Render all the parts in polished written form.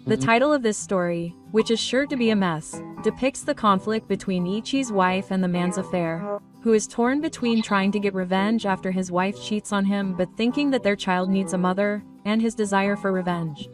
The title of this story, which is sure to be a mess, depicts the conflict between Ichi's wife and the man's affair, who is torn between trying to get revenge after his wife cheats on him but thinking that their child needs a mother, and his desire for revenge.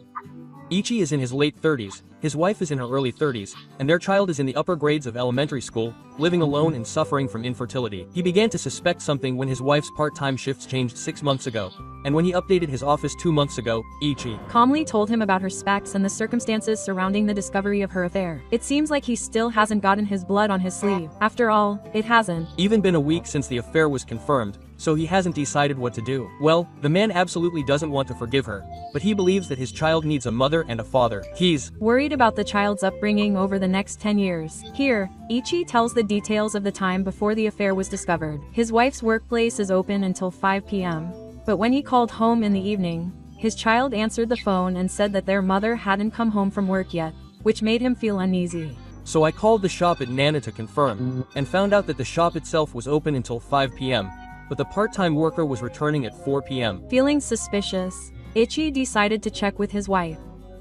Ichi is in his late 30s, his wife is in her early 30s, and their child is in the upper grades of elementary school, living alone and suffering from infertility. He began to suspect something when his wife's part-time shifts changed 6 months ago, and when he updated his office 2 months ago, Ichi calmly told him about her specs and the circumstances surrounding the discovery of her affair. It seems like he still hasn't gotten his blood on his sleeve. After all, it hasn't even been a week since the affair was confirmed, so he hasn't decided what to do. Well, the man absolutely doesn't want to forgive her, but he believes that his child needs a mother and a father. He's worried about the child's upbringing over the next 10 years. Here, Ichi tells the details of the time before the affair was discovered. His wife's workplace is open until 5 p.m., but when he called home in the evening, his child answered the phone and said that their mother hadn't come home from work yet, which made him feel uneasy. So I called the shop at Nana to confirm, and found out that the shop itself was open until 5 p.m., but the part-time worker was returning at 4 p.m. Feeling suspicious, Ichi decided to check with his wife.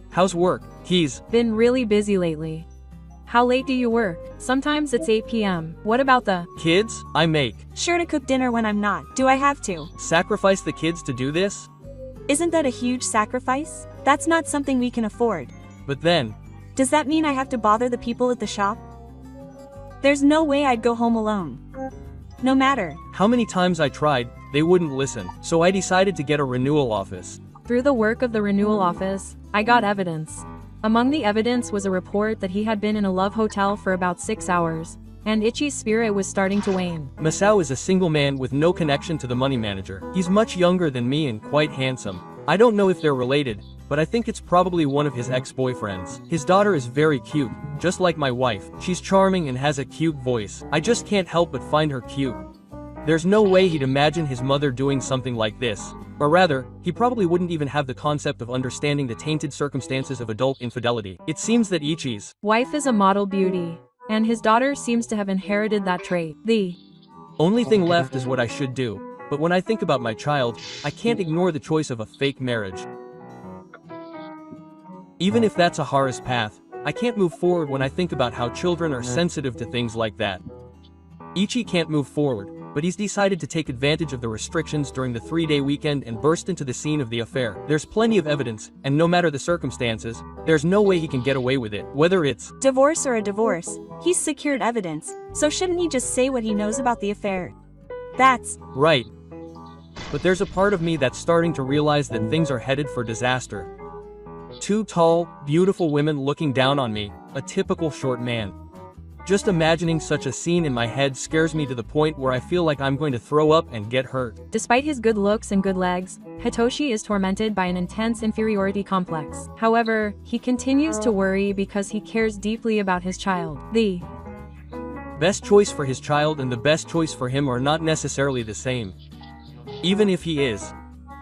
How's work? He's been really busy lately. How late do you work? Sometimes it's 8 p.m. What about the kids? I make sure to cook dinner when I'm not. Do I have to sacrifice the kids to do this? Isn't that a huge sacrifice? That's not something we can afford. But then, does that mean I have to bother the people at the shop? There's no way I'd go home alone. No matter how many times I tried, they wouldn't listen, so I decided to get a renewal office. Through the work of the renewal office, I got evidence. Among the evidence was a report that he had been in a love hotel for about 6 hours, and Ichi's spirit was starting to wane. Masao is a single man with no connection to the money manager. He's much younger than me and quite handsome. I don't know if they're related, but I think it's probably one of his ex-boyfriends. His daughter is very cute, just like my wife. She's charming and has a cute voice. I just can't help but find her cute. There's no way he'd imagine his mother doing something like this. Or rather, he probably wouldn't even have the concept of understanding the tainted circumstances of adult infidelity. It seems that Ichi's wife is a model beauty, and his daughter seems to have inherited that trait. The only thing left is what I should do, but when I think about my child, I can't ignore the choice of a fake marriage. Even if that's a hardest path, I can't move forward when I think about how children are sensitive to things like that. Ichi can't move forward, but he's decided to take advantage of the restrictions during the 3-day weekend and burst into the scene of the affair. There's plenty of evidence, and no matter the circumstances, there's no way he can get away with it. Whether it's divorce or a divorce, he's secured evidence, so shouldn't he just say what he knows about the affair? That's right. But there's a part of me that's starting to realize that things are headed for disaster. 2 tall, beautiful women looking down on me, a typical short man. Just imagining such a scene in my head scares me to the point where I feel like I'm going to throw up and get hurt. Despite his good looks and good legs, Hitoshi is tormented by an intense inferiority complex. However, he continues to worry because he cares deeply about his child. The best choice for his child and the best choice for him are not necessarily the same. Even if he is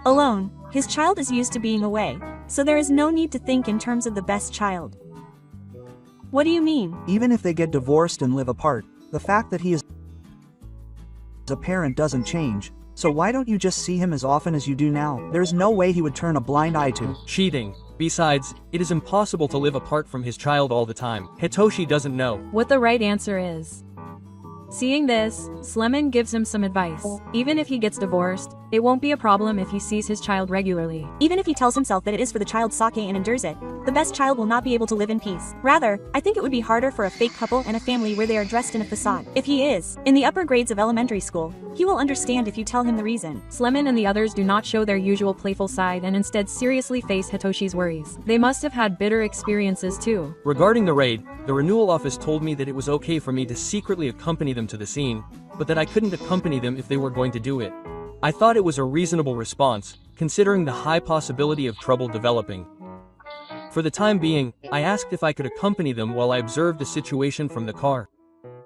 alone, his child is used to being away, so there is no need to think in terms of the best child. What do you mean? Even if they get divorced and live apart, the fact that he is a parent doesn't change, so why don't you just see him as often as you do now? There's no way he would turn a blind eye to cheating. Besides, it is impossible to live apart from his child all the time. Hitoshi doesn't know what the right answer is. Seeing this, Slemon gives him some advice. Even if he gets divorced, it won't be a problem if he sees his child regularly. Even if he tells himself that it is for the child's sake and endures it, the best child will not be able to live in peace. Rather, I think it would be harder for a fake couple and a family where they are dressed in a facade. If he is in the upper grades of elementary school, he will understand if you tell him the reason. Slemon and the others do not show their usual playful side and instead seriously face Hitoshi's worries. They must have had bitter experiences too. Regarding the raid, the renewal office told me that it was okay for me to secretly accompany them to the scene, but that I couldn't accompany them if they were going to do it. I thought it was a reasonable response, considering the high possibility of trouble developing. For the time being, I asked if I could accompany them while I observed the situation from the car.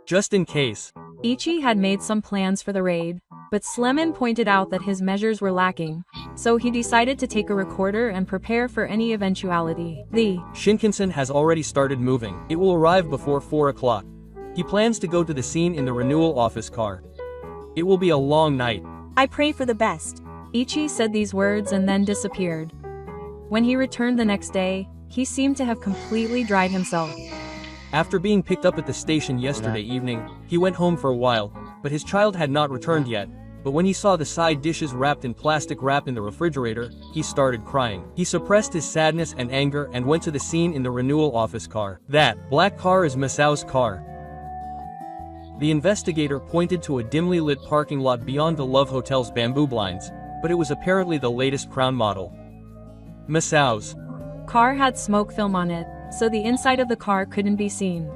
Just in case. Ichi had made some plans for the raid, but Slemon pointed out that his measures were lacking, so he decided to take a recorder and prepare for any eventuality. The Shinkansen has already started moving. It will arrive before 4 o'clock. He plans to go to the scene in the renewal office car. It will be a long night. I pray for the best. Ichi said these words and then disappeared. When he returned the next day, he seemed to have completely dried himself. After being picked up at the station yesterday evening, he went home for a while, but his child had not returned yet. But when he saw the side dishes wrapped in plastic wrap in the refrigerator, he started crying. He suppressed his sadness and anger and went to the scene in the renewal office car. That black car is Masao's car. The investigator pointed to a dimly lit parking lot beyond the Love Hotel's bamboo blinds, but it was apparently the latest Crown model. Masao's car had smoke film on it, so the inside of the car couldn't be seen.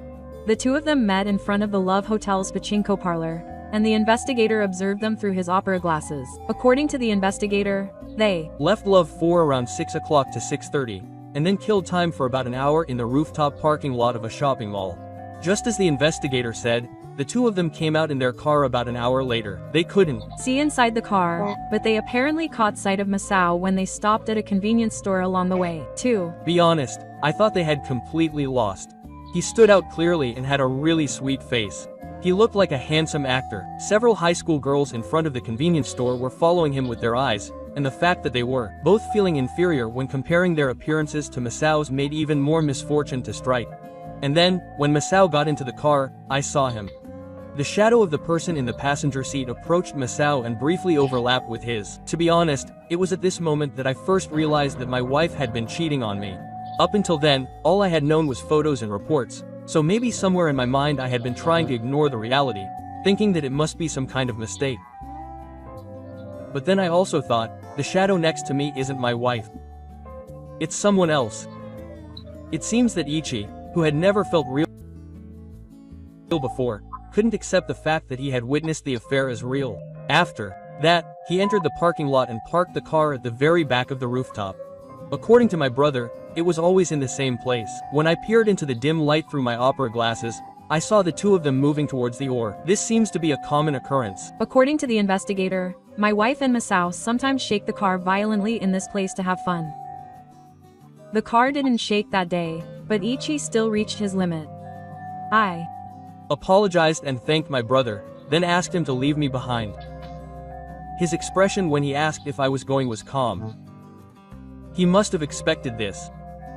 The two of them met in front of the Love Hotel's pachinko parlor, and the investigator observed them through his opera glasses. According to the investigator, they left Love 4 around 6 o'clock to 6:30, and then killed time for about an hour in the rooftop parking lot of a shopping mall. Just as the investigator said, the two of them came out in their car about an hour later. They couldn't see inside the car, but they apparently caught sight of Masao when they stopped at a convenience store along the way. To be honest, I thought they had completely lost. He stood out clearly and had a really sweet face. He looked like a handsome actor. Several high school girls in front of the convenience store were following him with their eyes, and the fact that they were both feeling inferior when comparing their appearances to Masao's made even more misfortune to strike. And then, when Masao got into the car, I saw him. The shadow of the person in the passenger seat approached Masao and briefly overlapped with his. To be honest, it was at this moment that I first realized that my wife had been cheating on me. Up until then, all I had known was photos and reports, so maybe somewhere in my mind I had been trying to ignore the reality, thinking that it must be some kind of mistake. But then I also thought, the shadow next to me isn't my wife. It's someone else. It seems that Ichi, who had never felt real before, couldn't accept the fact that he had witnessed the affair as real. After that, he entered the parking lot and parked the car at the very back of the rooftop. According to my brother, it was always in the same place. When I peered into the dim light through my opera glasses, I saw the two of them moving towards the ore. This seems to be a common occurrence. According to the investigator, my wife and Masao sometimes shake the car violently in this place to have fun. The car didn't shake that day, but Ichi still reached his limit. I apologized and thanked my brother, then asked him to leave me behind. His expression when he asked if I was going was calm. He must have expected this.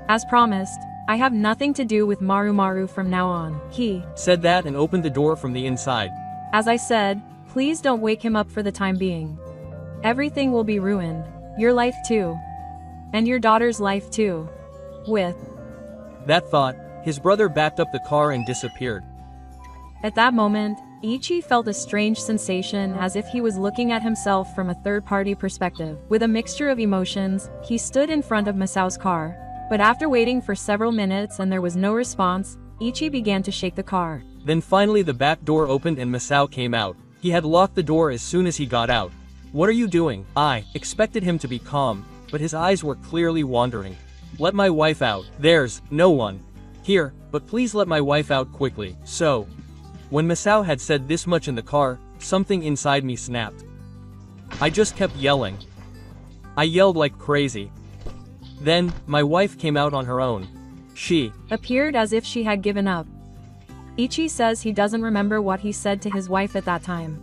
As promised, I have nothing to do with Maru from now on. He said that and opened the door from the inside. As I said, please don't wake him up for the time being. Everything will be ruined. Your life too. And your daughter's life too. With that thought, his brother backed up the car and disappeared. At that moment, Ichi felt a strange sensation as if he was looking at himself from a third-party perspective. With a mixture of emotions, he stood in front of Masao's car. But after waiting for several minutes and there was no response, Ichi began to shake the car. Then finally the back door opened and Masao came out. He had locked the door as soon as he got out. What are you doing? I expected him to be calm, but his eyes were clearly wandering. Let my wife out. There's no one here, but please let my wife out quickly. So, when Masao had said this much in the car, something inside me snapped. I just kept yelling. I yelled like crazy. Then, my wife came out on her own. She appeared as if she had given up. Ichi says he doesn't remember what he said to his wife at that time.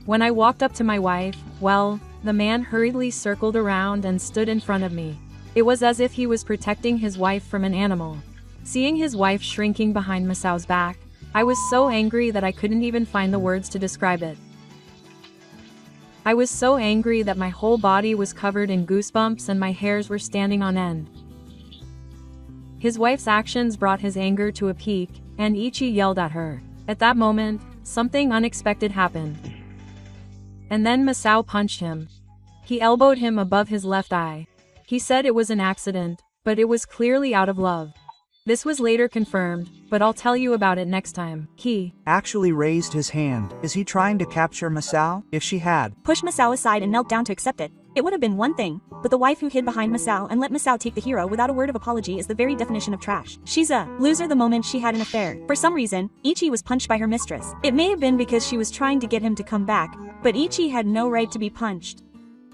When I walked up to my wife, well, the man hurriedly circled around and stood in front of me. It was as if he was protecting his wife from an animal. Seeing his wife shrinking behind Masao's back, I was so angry that I couldn't even find the words to describe it. I was so angry that my whole body was covered in goosebumps and my hairs were standing on end. His wife's actions brought his anger to a peak, and Ichi yelled at her. At that moment, something unexpected happened. And then Masao punched him. He elbowed him above his left eye. He said it was an accident, but it was clearly out of love. This was later confirmed, but I'll tell you about it next time. He actually raised his hand. Is he trying to capture Masao? If she had pushed Masao aside and knelt down to accept it, it would have been one thing, but the wife who hid behind Masao and let Masao take the hero without a word of apology is the very definition of trash. She's a loser the moment she had an affair. For some reason, Ichi was punched by her mistress. It may have been because she was trying to get him to come back, but Ichi had no right to be punched.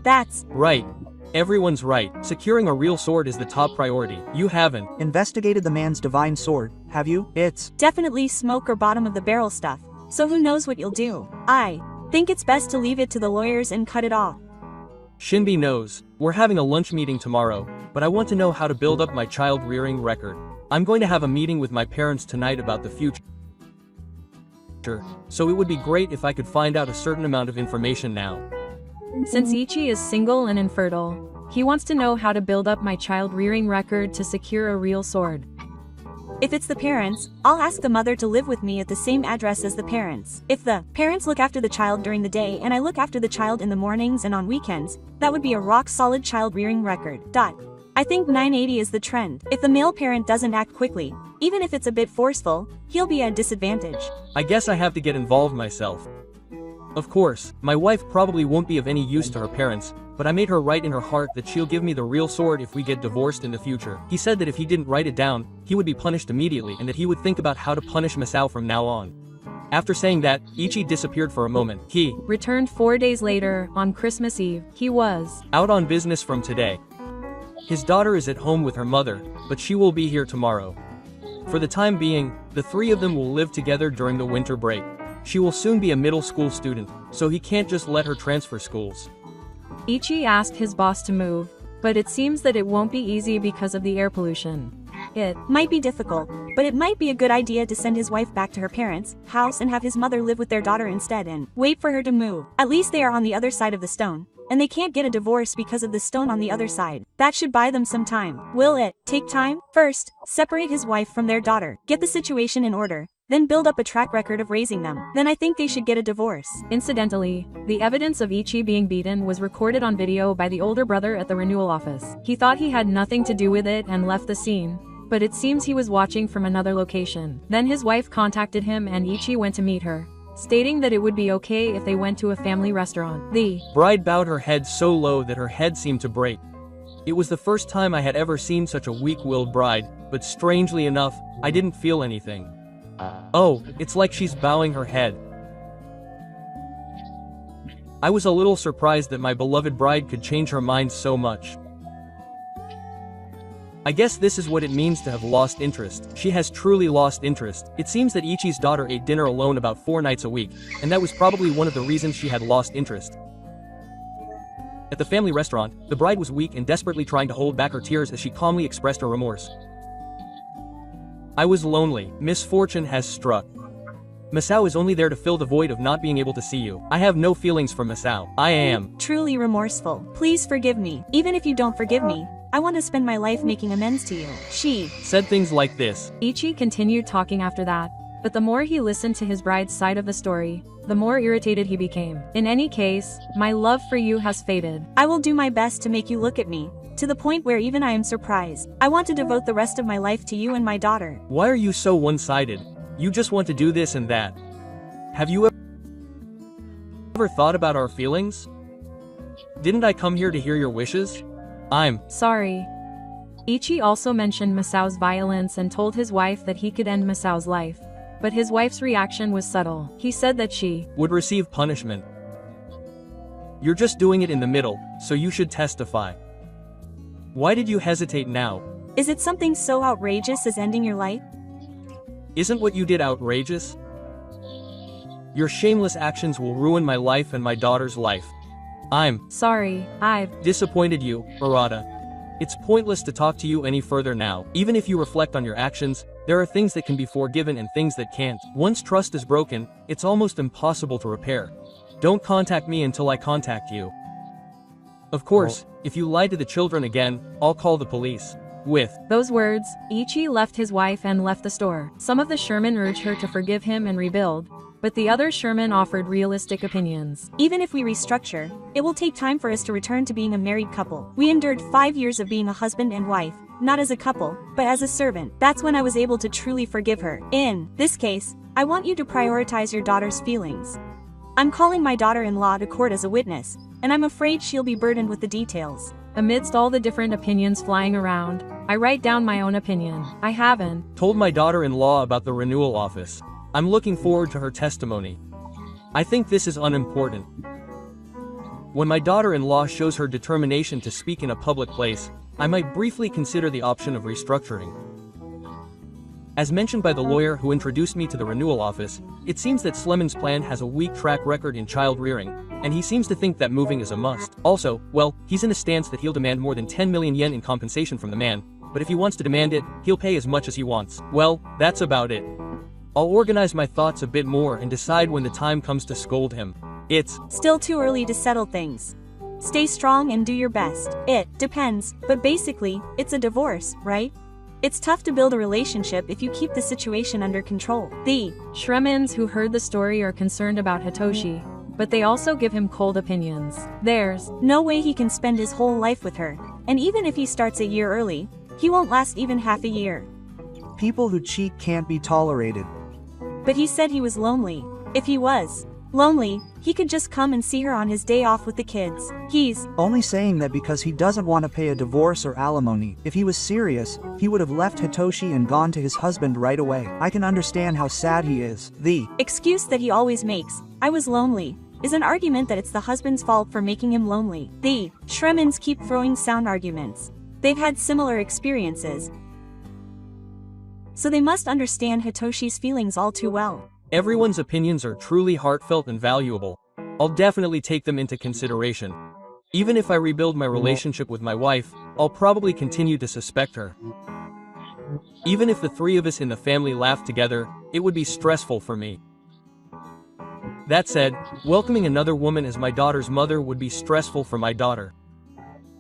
That's right. Everyone's right. Securing a real sword is the top priority. You haven't investigated the man's divine sword, have you? It's definitely smoke or bottom of the barrel stuff, so who knows what you'll do. I think it's best to leave it to the lawyers and cut it off. Shinbi knows. We're having a lunch meeting tomorrow, but I want to know how to build up my child rearing record. I'm going to have a meeting with my parents tonight about the future. So it would be great if I could find out a certain amount of information now. Since Ichi is single and infertile, he wants to know how to build up my child rearing record to secure a real sword. If it's the parents, I'll ask the mother to live with me at the same address as the parents. If the parents look after the child during the day and I look after the child in the mornings and on weekends, that would be a rock-solid child-rearing record. I think 980 is the trend. If the male parent doesn't act quickly, even if it's a bit forceful, he'll be at a disadvantage. I guess I have to get involved myself. Of course, my wife probably won't be of any use to her parents, but I made her write in her heart that she'll give me the real sword if we get divorced in the future. He said that if he didn't write it down, he would be punished immediately and that he would think about how to punish Masao from now on. After saying that, Ichi disappeared for a moment. He returned 4 days later, on Christmas Eve. He was out on business from today. His daughter is at home with her mother, but she will be here tomorrow. For the time being, the three of them will live together during the winter break. She will soon be a middle school student, so he can't just let her transfer schools. Ichi asked his boss to move, but it seems that it won't be easy because of the air pollution. It might be difficult, but it might be a good idea to send his wife back to her parents' house and have his mother live with their daughter instead and wait for her to move. At least they are on the other side of the stone, and they can't get a divorce because of the stone on the other side. That should buy them some time. Will it take time? First, separate his wife from their daughter, get the situation in order, then build up a track record of raising them. Then I think they should get a divorce. Incidentally, the evidence of Ichi being beaten was recorded on video by the older brother at the renewal office. He thought he had nothing to do with it and left the scene, but it seems he was watching from another location. Then his wife contacted him and Ichi went to meet her, stating that it would be okay if they went to a family restaurant. The bride bowed her head so low that her head seemed to break. It was the first time I had ever seen such a weak-willed bride, but strangely enough, I didn't feel anything. Oh, it's like she's bowing her head. I was a little surprised that my beloved bride could change her mind so much. I guess this is what it means to have lost interest. She has truly lost interest. It seems that Ichi's daughter ate dinner alone about 4 nights a week, and that was probably one of the reasons she had lost interest. At the family restaurant, the bride was weak and desperately trying to hold back her tears as she calmly expressed her remorse. I was lonely. Misfortune has struck. Masao is only there to fill the void of not being able to see you. I have no feelings for Masao. I am truly remorseful. Please forgive me. Even if you don't forgive me, I want to spend my life making amends to you. She said things like this. Ichi continued talking after that, but the more he listened to his bride's side of the story, the more irritated he became. In any case, my love for you has faded. I will do my best to make you look at me, to the point where even I am surprised. I want to devote the rest of my life to you and my daughter. Why are you so one-sided? You just want to do this and that. Have you ever thought about our feelings? Didn't I come here to hear your wishes? I'm sorry. Ichi also mentioned Masao's violence and told his wife that he could end Masao's life, but his wife's reaction was subtle. He said that she would receive punishment. You're just doing it in the middle, so you should testify. Why did you hesitate now? Is it something so outrageous as ending your life? Isn't what you did outrageous? Your shameless actions will ruin my life and my daughter's life. I'm sorry, I've disappointed you, Arata. It's pointless to talk to you any further now. Even if you reflect on your actions, there are things that can be forgiven and things that can't. Once trust is broken, it's almost impossible to repair. Don't contact me until I contact you. Of course, if you lie to the children again, I'll call the police. With those words, Ichi left his wife and left the store. Some of the Sherman urged her to forgive him and rebuild, but the other Sherman offered realistic opinions. Even if we restructure, it will take time for us to return to being a married couple. We endured 5 years of being a husband and wife, not as a couple, but as a servant. That's when I was able to truly forgive her. In this case, I want you to prioritize your daughter's feelings. I'm calling my daughter-in-law to court as a witness, and I'm afraid she'll be burdened with the details. Amidst all the different opinions flying around, I write down my own opinion. I haven't told my daughter-in-law about the renewal office. I'm looking forward to her testimony. I think this is unimportant. When my daughter-in-law shows her determination to speak in a public place, I might briefly consider the option of restructuring. As mentioned by the lawyer who introduced me to the renewal office, it seems that Slemon's plan has a weak track record in child rearing, and he seems to think that moving is a must. Also, well, he's in a stance that he'll demand more than 10 million yen in compensation from the man, but if he wants to demand it, he'll pay as much as he wants. Well, that's about it. I'll organize my thoughts a bit more and decide when the time comes to scold him. It's still too early to settle things. Stay strong and do your best. It depends, but basically, it's a divorce, right? It's tough to build a relationship if you keep the situation under control. The Shremans who heard the story are concerned about Hitoshi, but they also give him cold opinions. There's no way he can spend his whole life with her, and even if he starts a year early, he won't last even half a year. People who cheat can't be tolerated. But he said he was lonely. If he was lonely, he could just come and see her on his day off with the kids. He's only saying that because he doesn't want to pay a divorce or alimony. If he was serious, he would have left Hitoshi and gone to his husband right away. I can understand how sad he is. The excuse that he always makes, "I was lonely," is an argument that it's the husband's fault for making him lonely. The Shremans keep throwing sound arguments. They've had similar experiences, so they must understand Hitoshi's feelings all too well. Everyone's opinions are truly heartfelt and valuable. I'll definitely take them into consideration. Even if I rebuild my relationship with my wife, I'll probably continue to suspect her. Even if the three of us in the family laughed together, it would be stressful for me. That said, welcoming another woman as my daughter's mother would be stressful for my daughter.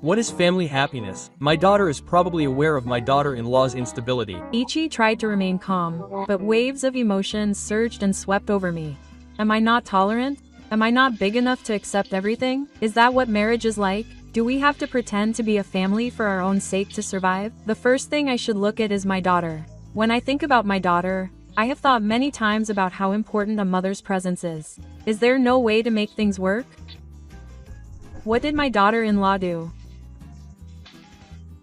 What is family happiness? My daughter is probably aware of my daughter-in-law's instability. Ichi tried to remain calm, but waves of emotions surged and swept over me. Am I not tolerant? Am I not big enough to accept everything? Is that what marriage is like? Do we have to pretend to be a family for our own sake to survive? The first thing I should look at is my daughter. When I think about my daughter, I have thought many times about how important a mother's presence is. Is there no way to make things work? What did my daughter-in-law do?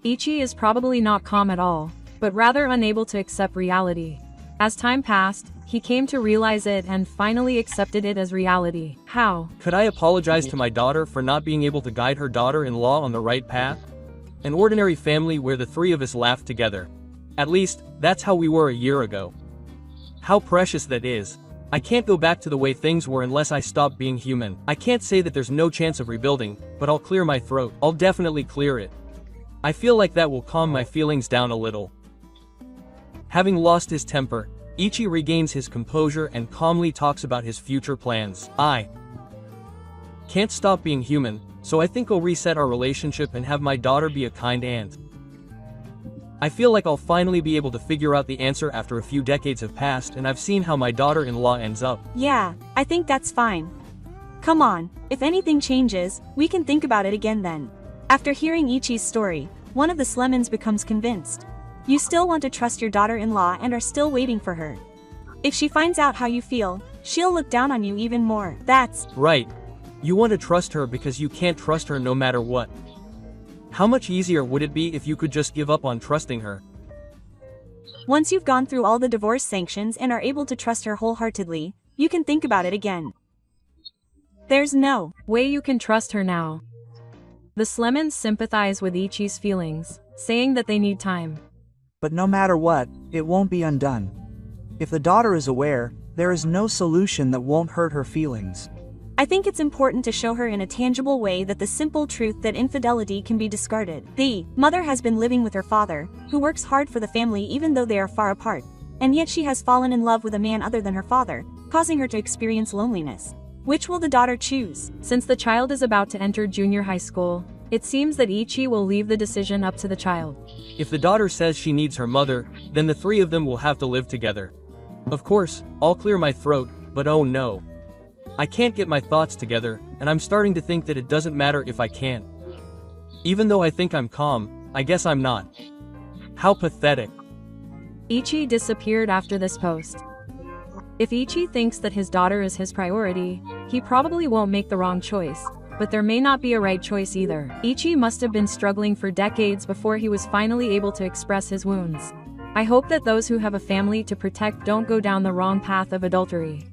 Ichi is probably not calm at all, but rather unable to accept reality. As time passed, he came to realize it and finally accepted it as reality. How? Could I apologize to my daughter for not being able to guide her daughter-in-law on the right path? An ordinary family where the three of us laughed together. At least, that's how we were a year ago. How precious that is. I can't go back to the way things were unless I stop being human. I can't say that there's no chance of rebuilding, but I'll clear my throat. I'll definitely clear it. I feel like that will calm my feelings down a little. Having lost his temper, Ichi regains his composure and calmly talks about his future plans. I can't stop being human, so I think I'll reset our relationship and have my daughter be a kind aunt. I feel like I'll finally be able to figure out the answer after a few decades have passed and I've seen how my daughter-in-law ends up. Yeah, I think that's fine. Come on, if anything changes, we can think about it again then. After hearing Ichi's story, one of the Slemons becomes convinced. You still want to trust your daughter-in-law and are still waiting for her. If she finds out how you feel, she'll look down on you even more. That's right. You want to trust her because you can't trust her no matter what. How much easier would it be if you could just give up on trusting her? Once you've gone through all the divorce sanctions and are able to trust her wholeheartedly, you can think about it again. There's no way you can trust her now. The Slemons sympathize with Ichi's feelings, saying that they need time. But no matter what, it won't be undone. If the daughter is aware, there is no solution that won't hurt her feelings. I think it's important to show her in a tangible way that the simple truth that infidelity can be discarded. The mother has been living with her father, who works hard for the family even though they are far apart, and yet she has fallen in love with a man other than her father, causing her to experience loneliness. Which will the daughter choose? Since the child is about to enter junior high school, it seems that Ichi will leave the decision up to the child. If the daughter says she needs her mother, then the three of them will have to live together. Of course, I'll clear my throat, but oh no. I can't get my thoughts together, and I'm starting to think that it doesn't matter if I can't. Even though I think I'm calm, I guess I'm not. How pathetic. Ichi disappeared after this post. If Ichi thinks that his daughter is his priority, he probably won't make the wrong choice, but there may not be a right choice either. Ichi must have been struggling for decades before he was finally able to express his wounds. I hope that those who have a family to protect don't go down the wrong path of adultery.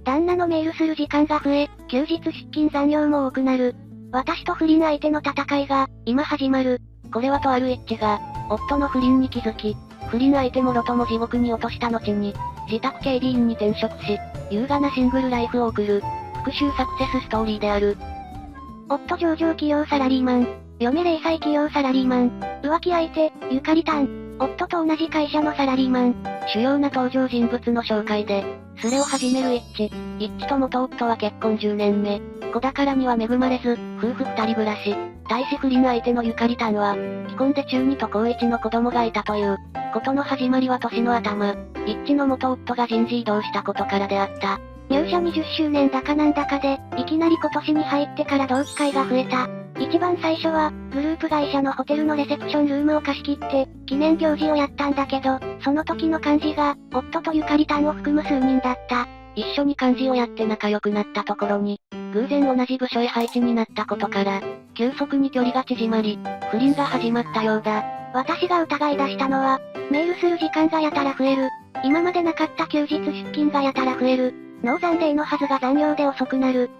旦那のメールする時間が増え、休日出勤残業も多くなる。私と不倫相手の戦いが、今始まる。これはとある一致が、夫の不倫に気づき、不倫相手もろとも地獄に落とした後に、自宅警備員に転職し、優雅なシングルライフを送る、復讐サクセスストーリーである。夫上場企業サラリーマン。嫁零細企業サラリーマン。浮気相手、ゆかりたん。夫と同じ会社のサラリーマン。主要な登場人物の紹介で、スレを始める一致。一致と元夫は結婚10年目。子宝には恵まれず、夫婦二人暮らし。対し不倫相手のゆかりたんは、既婚で中2と高1の子供がいたという。ことの始まりは年の頭。一致の元夫が人事異動したことからであった。入社20周年だかなんだかで、いきなり今年に入ってから同期会が増えた。一番最初は、グループ会社のホテルのレセプションルームを貸し切って、記念行事をやったんだけど、その時の幹事が、夫とゆかりたんを含む数人だった。一緒に幹事をやって仲良くなったところに、偶然同じ部署へ配置になったことから、急速に距離が縮まり、不倫が始まったようだ。私が疑い出したのは、メールする時間がやたら増える。今までなかった休日出勤がやたら増える。ノー残デーのはずが残業で遅くなる。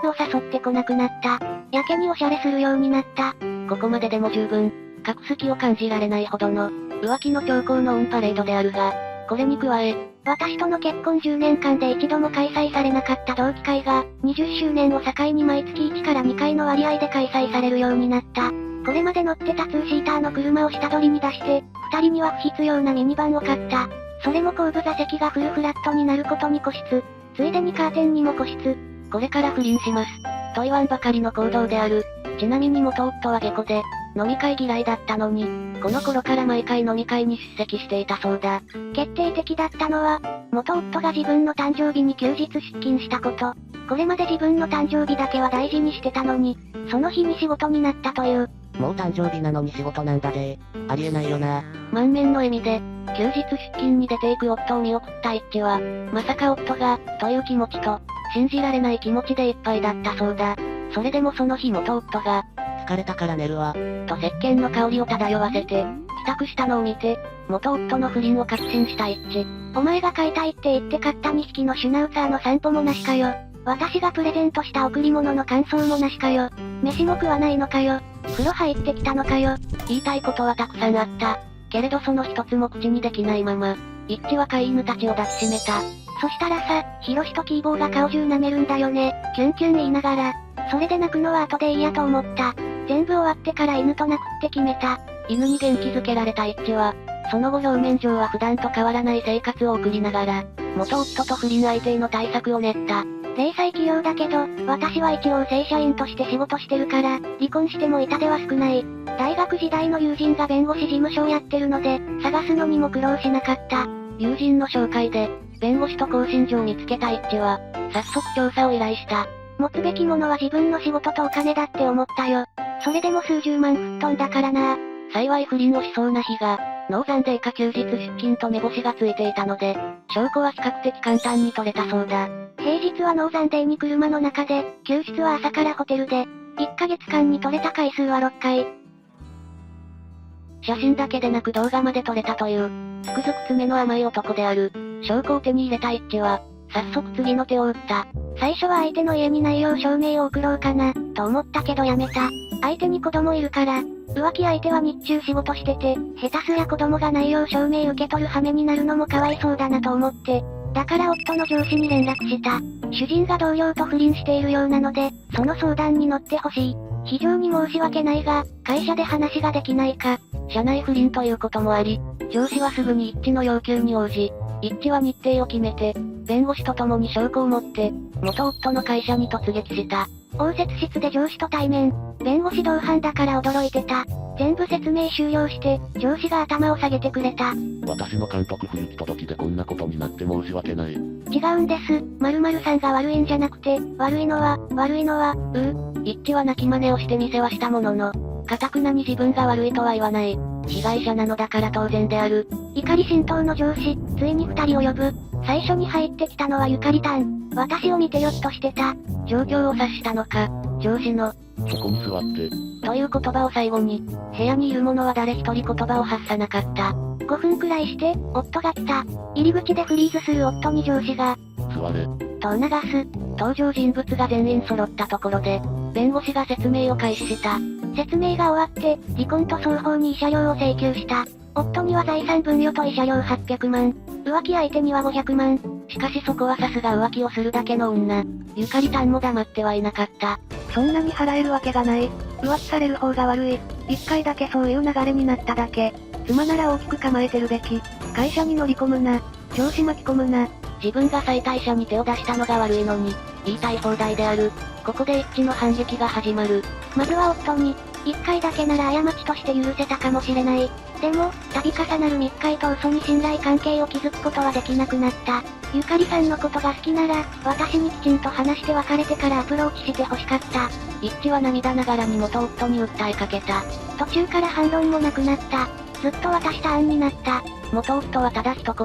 を誘ってこなくなった。やけにおしゃれするようになった。ここまででも十分、隠す気を感じられないほどの、浮気の兆候のオンパレードであるが、これに加え、私との結婚10年間で一度も開催されなかった同期会が、20周年を境に毎月1から2回の割合で開催されるようになった。これまで乗ってた2シーターの車を下取りに出して、2人には不必要なミニバンを買った。それも後部座席がフルフラットになることに固執。ついでにカーテンにも固執。これから不倫します。と言わんばかりの行動である。ちなみに元夫は下戸で、飲み会嫌いだったのに、この頃から毎回飲み会に出席していたそうだ。決定的だったのは、元夫が自分の誕生日に休日出勤したこと。これまで自分の誕生日だけは大事にしてたのに、その日に仕事になったという。もう誕生日なのに仕事なんだぜ。ありえないよな。満面の笑みで、休日出勤に出ていく夫を見送った一致は、まさか夫が、という気持ちと、信じられない気持ちでいっぱいだったそうだ。それでもその日元夫が、疲れたから寝るわ。と石鹸の香りを漂わせて、帰宅したのを見て、元夫の不倫を確信した一致。お前が飼いたいって言って買った2匹のシュナウツァーの散歩もなしかよ。私がプレゼントした贈り物の感想もなしかよ。飯も食わないのかよ。風呂入ってきたのかよ。言いたいことはたくさんあった。けれどその一つも口にできないまま、一致は飼い犬たちを抱きしめた。そしたらさ、ヒロシとキーボーが顔中舐めるんだよね。キュンキュン言いながら。それで泣くのは後でいいやと思った。全部終わってから犬と泣くって決めた。犬に元気づけられた一致は、その後表面上は普段と変わらない生活を送りながら、元夫と不倫相手への対策を練った。零細企業だけど、私は一応正社員として仕事してるから、離婚しても痛手は少ない。大学時代の友人が弁護士事務所をやってるので、探すのにも苦労しなかった。友人の紹介で、弁護士と更新所を見つけた一致は、早速調査を依頼した。持つべきものは自分の仕事とお金だって思ったよ。それでも数十万吹っ飛んだからな。幸い不倫をしそうな日が、ノー残デーか休日出勤と目星がついていたので、証拠は比較的簡単に取れたそうだ。平日はノー残デーに車の中で、休日は朝からホテルで、1ヶ月間に撮れた回数は6回。写真だけでなく動画まで撮れたという、つくづく爪の甘い男である。証拠を手に入れた一致は、早速次の手を打った。最初は相手の家に内容証明を送ろうかな、と思ったけどやめた。相手に子供いるから、浮気相手は日中仕事してて、下手すや子供が内容証明受け取る羽目になるのもかわいそうだなと思って。だから夫の上司に連絡した。主人が同僚と不倫しているようなので、その相談に乗ってほしい。非常に申し訳ないが、会社で話ができないか。社内不倫ということもあり、上司はすぐに一致の要求に応じ、一致は日程を決めて、弁護士と共に証拠を持って、元夫の会社に突撃した。応接室で上司と対面。弁護士同伴だから驚いてた。全部説明終了して、上司が頭を下げてくれた。私の監督不行き届きでこんなことになって申し訳ない。違うんです。〇〇さんが悪いんじゃなくて、悪いのは、一致は泣き真似をしてみせはしたものの、堅くなに自分が悪いとは言わない。被害者なのだから当然である。怒り心頭の上司、ついに二人を呼ぶ。最初に入ってきたのはゆかりたん。私を見てよっとしてた。状況を察したのか、上司の、そこに座って。という言葉を最後に、部屋にいる者は誰一人言葉を発さなかった。5分くらいして、夫が来た。入り口でフリーズする夫に上司が、座れ。と促す。登場人物が全員揃ったところで、弁護士が説明を開始した。説明が終わって、離婚と双方に慰謝料を請求した。夫には財産分与と慰謝料800万。浮気相手には500万。しかしそこはさすが浮気をするだけの女。ゆかりたんも黙ってはいなかった。そんなに払えるわけがない。浮気される方が悪い。一回だけそういう流れになっただけ。妻なら大きく構えてるべき。会社に乗り込むな。上司巻き込むな。自分が妻帯者に手を出したのが悪いのに、言いたい放題である。ここで一致の反撃が始まる。まずは夫に、一回だけなら過ちとして許せたかもしれない。でも、度重なる密会と嘘に信頼関係を築くことはできなくなった。ゆかりさんのことが好きなら、私にきちんと話して別れてからアプローチして欲しかった。一致は涙ながらに元夫に訴えかけた。途中から反論もなくなった。ずっと私と案になった。元夫はただ一言。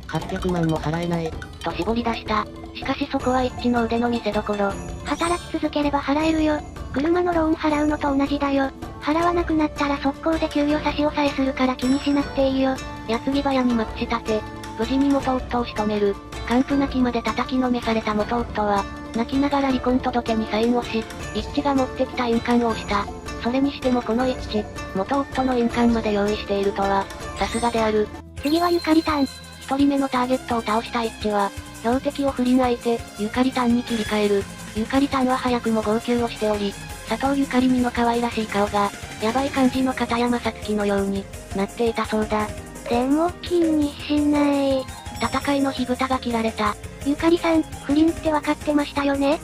800万も払えない。と絞り出した。しかしそこは一致の腕の見せ所。働き続ければ払えるよ。車のローン払うのと同じだよ。払わなくなったら速攻で給与差し押さえするから気にしなくていいよ。矢継ぎ早にまくし立て。無事に元夫を仕留める。完膚なきまで叩きのめされた元夫は、泣きながら離婚届にサインをし、一致が持ってきた印鑑を押した。それにしてもこの一致、元夫の印鑑まで用意しているとは、さすがである。次はゆかりたん。一人目のターゲットを倒した一致は、標的を不倫相手、ゆかりたんに切り替える。ゆかりたんは早くも号泣をしており、佐藤ゆかりにの可愛らしい顔が、やばい感じの片山さつきのようになっていたそうだ。でも気にしない。戦いの火蓋が切られた。ゆかりさん、不倫って分かってましたよね？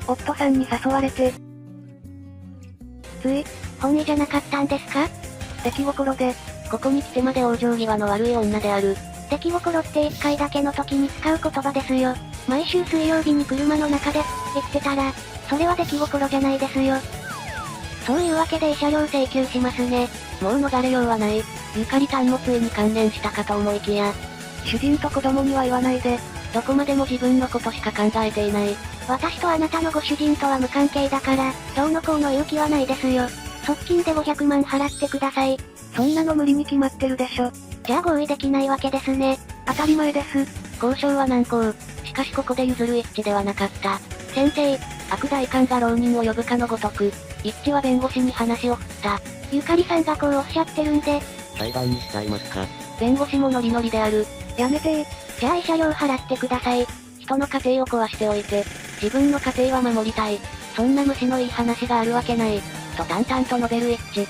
夫さんに誘われて。本意じゃなかったんですか？出来心で、ここに来てまで往生際の悪い女である。出来心って一回だけの時に使う言葉ですよ。毎週水曜日に車の中で、言ってたら、それは出来心じゃないですよ。そういうわけで慰謝料請求しますね。もう逃れようはない。ゆかりたんもついに関連したかと思いきや、主人と子供には言わないで、どこまでも自分のことしか考えていない。私とあなたのご主人とは無関係だから、どうのこうの言う気はないですよ。側近で500万払ってください。そんなの無理に決まってるでしょ。じゃあ合意できないわけですね。当たり前です。交渉は難航。しかしここで譲る一致ではなかった。先生、悪代官が浪人を呼ぶかのごとく、一致は弁護士に話を振った。ゆかりさんがこうおっしゃってるんで。裁判にしちゃいますか。弁護士もノリノリである。やめてじゃあ慰謝料払ってください。人の家庭を壊しておいて、自分の家庭は守りたい。そんな虫のいい話があるわけない。と淡々と述べる一致。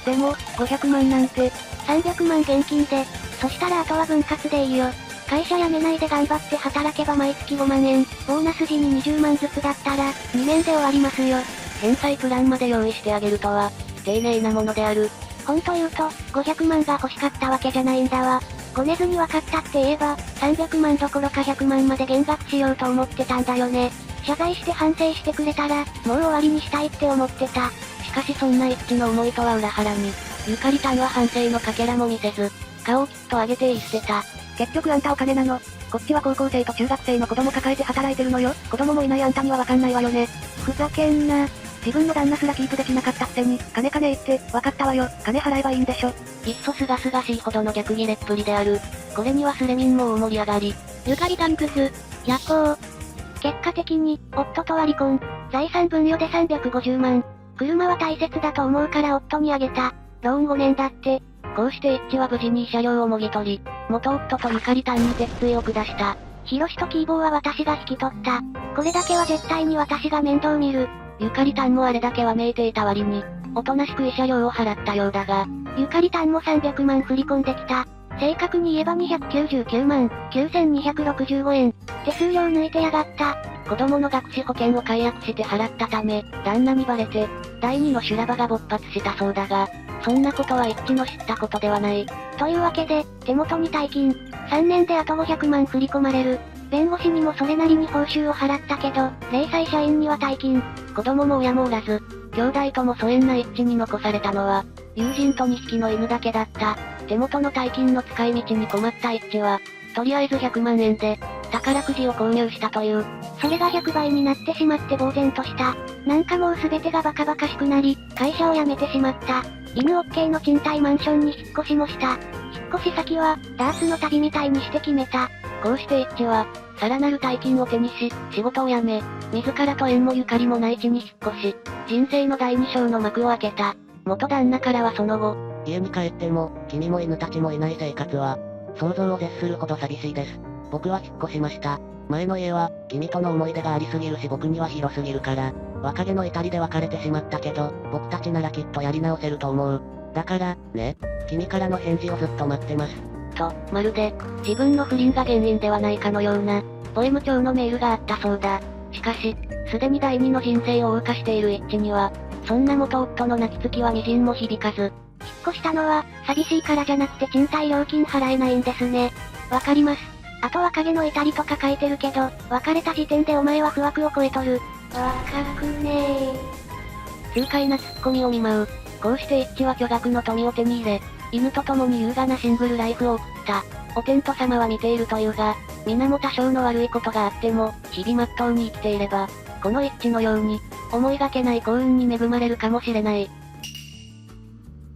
でも、500万なんて、300万現金で、そしたらあとは分割でいいよ。会社辞めないで頑張って働けば毎月5万円、ボーナス時に20万ずつだったら、2年で終わりますよ。返済プランまで用意してあげるとは、丁寧なものである。ほんと言うと、500万が欲しかったわけじゃないんだわ。ごねずに分かったって言えば、300万どころか100万まで減額しようと思ってたんだよね。謝罪して反省してくれたら、もう終わりにしたいって思ってた。しかしそんな一致の思いとは裏腹に、ゆかりたんは反省のかけらも見せず、顔をきっと上げて言い捨てた。結局あんたお金なの。こっちは高校生と中学生の子供抱えて働いてるのよ。子供もいないあんたにはわかんないわよね。ふざけんな。自分の旦那すらキープできなかったくせに、金言って、わかったわよ。金払えばいいんでしょ。いっそすがすがしいほどの逆ギレっぷりである。これにはスレミンも大盛り上がり。ゆかりタンクス。夜行。結果的に、夫とは離婚。財産分与で350万。車は大切だと思うから夫にあげた。ローン5年だって。こうして一致は無事に慰謝料をもぎ取り、元夫とゆかりたんに鉄槌を下した。ヒロシとキーボーは私が引き取った。これだけは絶対に私が面倒見る。ゆかりたんもあれだけわめいていた割に、おとなしく慰謝料を払ったようだが、ゆかりたんも300万振り込んできた。正確に言えば299万9265円。手数料抜いてやがった。子供の学資保険を解約して払ったため、旦那にバレて、第二の修羅場が勃発したそうだが、そんなことは一致の知ったことではない。というわけで、手元に大金、3年であと500万振り込まれる。弁護士にもそれなりに報酬を払ったけど、零細社員には大金。子供も親もおらず、兄弟とも疎遠な一致に残されたのは、友人と2匹の犬だけだった。手元の大金の使い道に困った一致は、とりあえず100万円で、宝くじを購入したという。それが100倍になってしまって呆然とした。なんかもう全てがバカバカしくなり、会社を辞めてしまった。犬 OK の賃貸マンションに引っ越しもした。引っ越し先は、ダーツの旅みたいにして決めた。こうして一致は、さらなる大金を手にし、仕事を辞め、自らと縁もゆかりもない地に引っ越し、人生の第二章の幕を開けた。元旦那からはその後、家に帰っても、君も犬たちもいない生活は、想像を絶するほど寂しいです。僕は引っ越しました。前の家は、君との思い出がありすぎるし僕には広すぎるから、若気の至りで別れてしまったけど、僕たちならきっとやり直せると思う。だから、ね、君からの返事をずっと待ってます。と、まるで、自分の不倫が原因ではないかのような、ポエム調のメールがあったそうだ。しかし、すでに第二の人生を謳歌している一致には、そんな元夫の泣きつきは微塵も響かず、引っ越したのは、寂しいからじゃなくて賃貸料金払えないんですね。わかります。あと若気の至りとか書いてるけど、別れた時点でお前は不惑を超えとる。若くね痛快なツッコミを見舞う。こうして一致は巨額の富を手に入れ、犬と共に優雅なシングルライフを送った。お天道様は見ているというが、皆も多少の悪いことがあっても、日々まっとうに生きていれば、この一致のように、思いがけない幸運に恵まれるかもしれない。